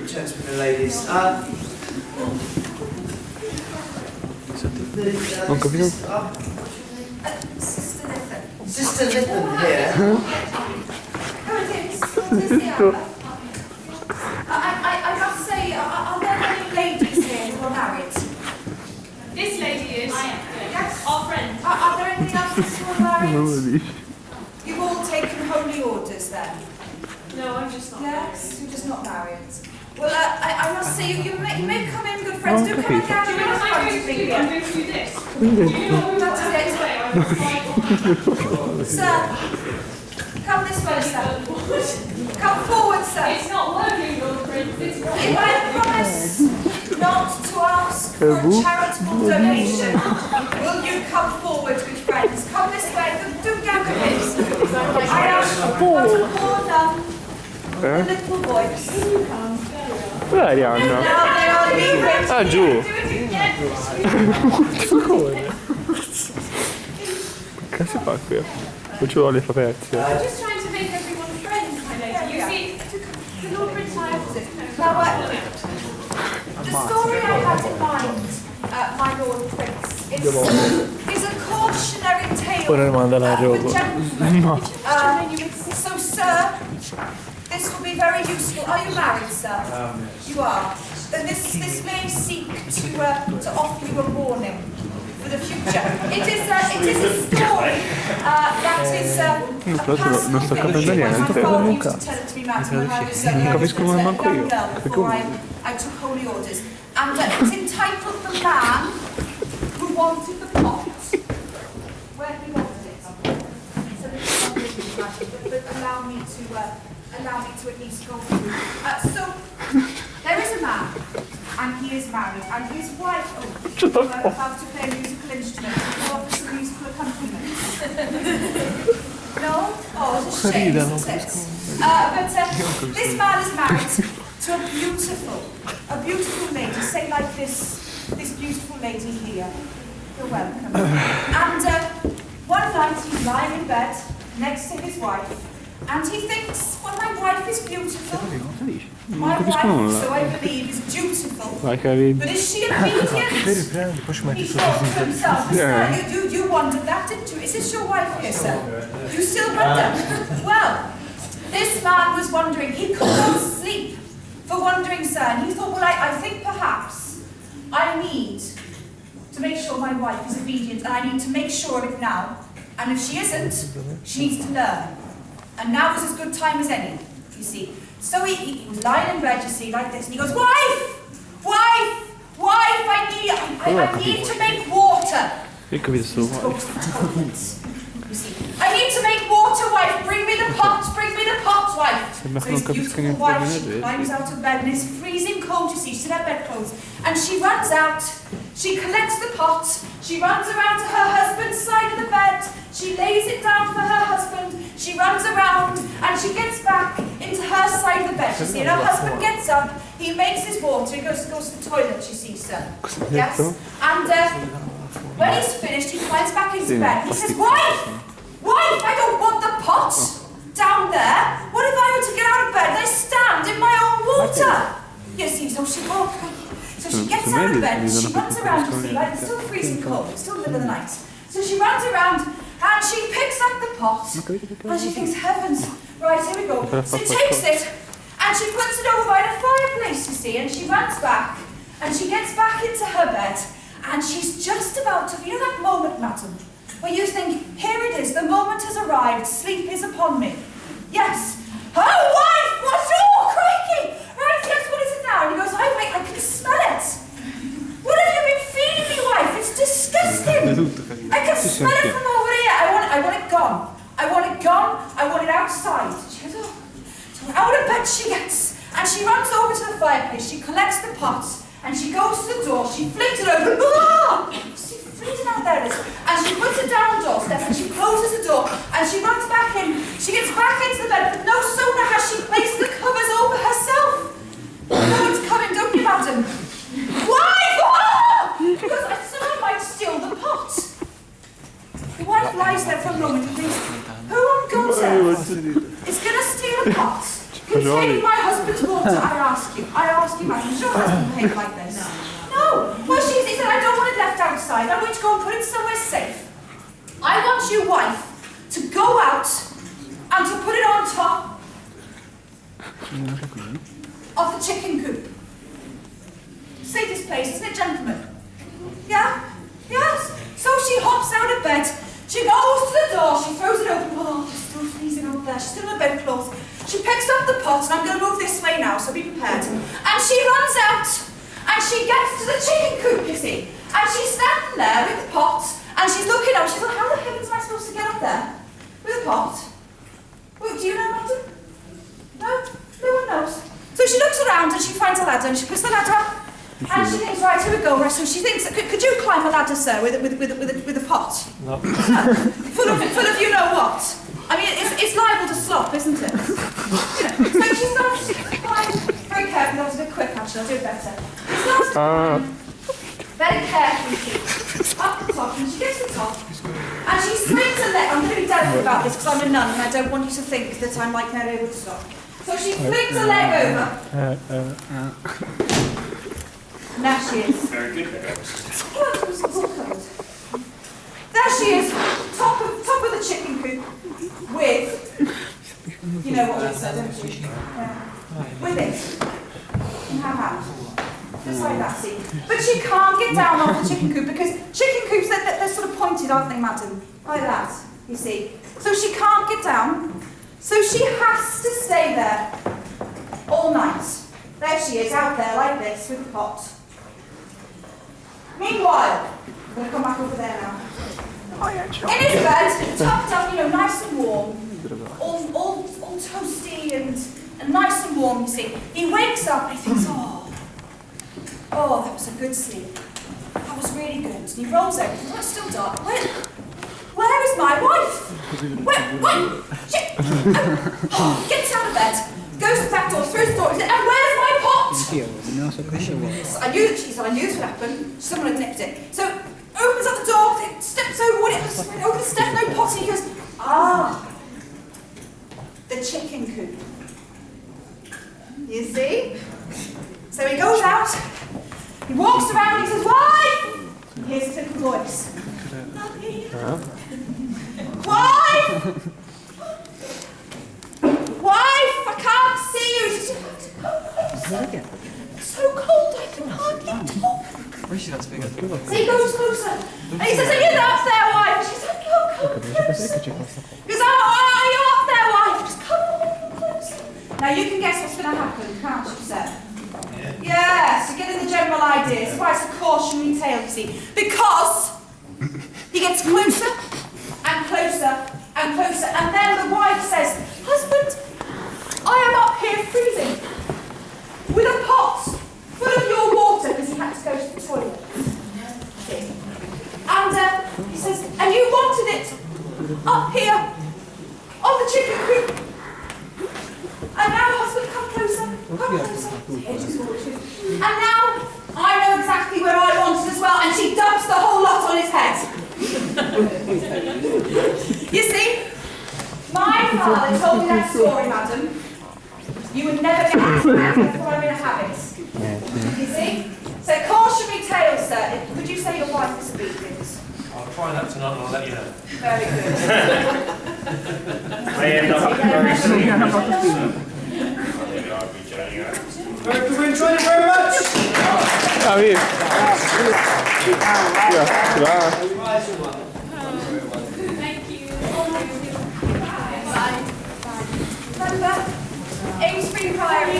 Gentlemen and ladies. Sister Litton here. I must say, are there any ladies here who are married? This lady is. Yes. Our friend. Are there any others who are married? You've all taken holy orders then? No, I'm just not. Yes, you're just not married. Well, I must say, you may come in, good friends. Do come and gather in the front of me. I'm going to do this. Do you know who That's it. Sir, come this way, sir. Come forward, sir. It's not working, your friend. It's right. If I promise not to ask for a charitable donation, will you come forward, good friends? Come this way. Do gather in. I ask for a poor nun, a little voice. Dove è Arianna? Now they are leaving. Ah, giù. Do it again. Che si fa qui? O ci vuole fa pezzi? I'm just trying to make everyone friends, my lady. You see, the Lord Prince I have Now, the story I had in mind, my Lord Prince, is a cautionary tale for gentlemen. So, sir, this will be very useful. Are you married, sir? You are. Then this may seek to offer you a warning for the future. It is a story that is a non sto capendo niente. non capisco manco io. Before I took holy orders. And it's entitled The Man Who Wanted the Pot. Where he wanted it. It's a little complicated, but allow me to at least go through. So, there is a man, and he is married, and his wife, about to play a musical instrument, or offer some musical accompaniment. No? Oh, it's a shame, isn't it? But this man is married to a beautiful lady, say like this beautiful lady here. You're welcome. And one night he's lying in bed next to his wife, and he thinks, well, my wife is beautiful. My wife, so I believe, is beautiful. But is she obedient? He thought to himself, you wondered that, didn't you? Is this your wife here, sir? You still wonder? Well, this man was wondering. He could not sleep for wondering, sir. And he thought, well, I think perhaps I need to make sure my wife is obedient, and I need to make sure of it now. And if she isn't, she needs to learn. And now is as good time as any, you see. So he was lying in bed, you see, like this, and he goes, wife, I need to make water. You see, I need to make water, wife. Bring me the pot, wife. So his beautiful wife, she climbs out of bed, and it's freezing cold, you see. She's in her bedclothes, and she runs out. She collects the pot. She runs around to her husband's side of the bed. She lays it down for her husband. She runs around, and she gets back into her side of the bed, you see. And her husband gets up. He makes his water. He goes to the toilet, you see, sir. Yes. And when he's finished, he climbs back into bed. He says, wife, I don't want the pot down there. What if I were to get out of bed and I stand in my own water? You see, so she gets out of bed, she runs around, you see, like it's still freezing cold, it's still the middle of the night. So she runs around and she picks up the pot and she thinks, heavens, right, here we go. So she takes it and she puts it over by the fireplace, you see, and she runs back and she gets back into her bed and she's just about to, you know that moment, madam, where you think, here it is, the moment has arrived, sleep is upon me. Yes. Oh, wife, what's your crikey? Right, yes, what is it now? And he goes, I can smell it. What have you been feeding me, wife? It's disgusting. I can smell it from over here. I want it gone. I want it gone. I want it outside. She goes, oh. So out of bed she gets, and she runs over to the fireplace. She collects the pot, and she goes to the door. She flings it open. Ah! She flings it out there. And she puts it down the doorstep, and she closes the door, and she runs back in. She gets back into the bed, but no sooner has she placed the covers over herself. No, it's coming, don't you, madam? Wife! Ah! Because someone might steal the pot. The wife lies there for a moment and thinks, who on God's earth is going to steal a pot? Containing my husband's water, I ask you. I ask you, madam, does your husband behave like this? No. Well, he said, I don't want it left outside. I'm going to go and put it somewhere safe. I want you, wife, to go out and to put it on top of the chicken coop. Safest place, isn't it, gentlemen? Yeah? Yes. So she hops out of bed. She goes to the door. She throws it open. Oh, it's still freezing out there. She's still in the bedclothes. She picks up the pot, and I'm going to move this way now, so be prepared. And she runs out, and she gets to the chicken coop, you see. And she's standing there with the pot, and she's looking up. She's like, how the heavens am I supposed to get up there with a pot? Well, do you know, madam? No? No one knows. So she looks around, and she finds a ladder, and she puts the ladder up. And she thinks, right, here we go. Right, so she thinks, could you climb a ladder, sir, with a pot? No. full of you know what? I mean, it's liable to slop, isn't it? You know. So she starts to climb very carefully. That was a bit quick, actually. I'll do it better. She starts to climb very carefully up the top, and she gets to the top, and she swings her leg. I'm going to be delicate about this because I'm a nun, and I don't want you to think that I'm like never able to stop. So she flings her leg over. There she is. Very good. There she is, top of the chicken coop, with, you know what we said, don't you? With it in her hand, just like that, see. But she can't get down off the chicken coop because chicken coops, they're sort of pointed, aren't they, madam? Like that, you see. So she can't get down, so she has to stay there all night. There she is, out there like this, with the pot. Meanwhile, I'm going to come back over there now. In his bed, tucked up, you know, nice and warm, all toasty and nice and warm, you see. He wakes up and he thinks, oh, that was a good sleep. That was really good. And he rolls over, oh, it's still dark. Where is my wife? She gets out of bed, goes to the back door, throws the door, and where's my pot? I knew this would happen. Someone had nipped it. So opens up the door, steps over what it was, opens the step, no pot, and he goes, the chicken coop. You see? So he goes out, he walks around, he says, wife! And here's his little voice. Wife! Wife, I can't see you. He says, it's so cold, I can hardly talk. So he goes closer, and he says, are you up there, wife? And she's like, oh, come closer. He goes, oh, are you up there, wife? Just come closer. Now you can guess what's going to happen, can't you, sir? Yes, you're getting the general idea. It's quite a cautionary tale, you see. Because he gets closer and closer and closer, and then the wife says, husband, I am up here freezing with a pot full of your water because he had to go to the toilet. And he says, and you wanted it up here on the chicken coop. And now, husband, come closer, come closer. And now, I know exactly where I want it as well, and she dumps the whole lot on his head. You see, my father told me that story, madam. You would never get it before I'm in a habit. You see? So, cautionary tale, sir. Would you say your wife is obedient? I'll try that tonight and I'll let you know. Very good. I end up We're enjoying it very much. Thank you. Bye. Bye. Amesbury Priory.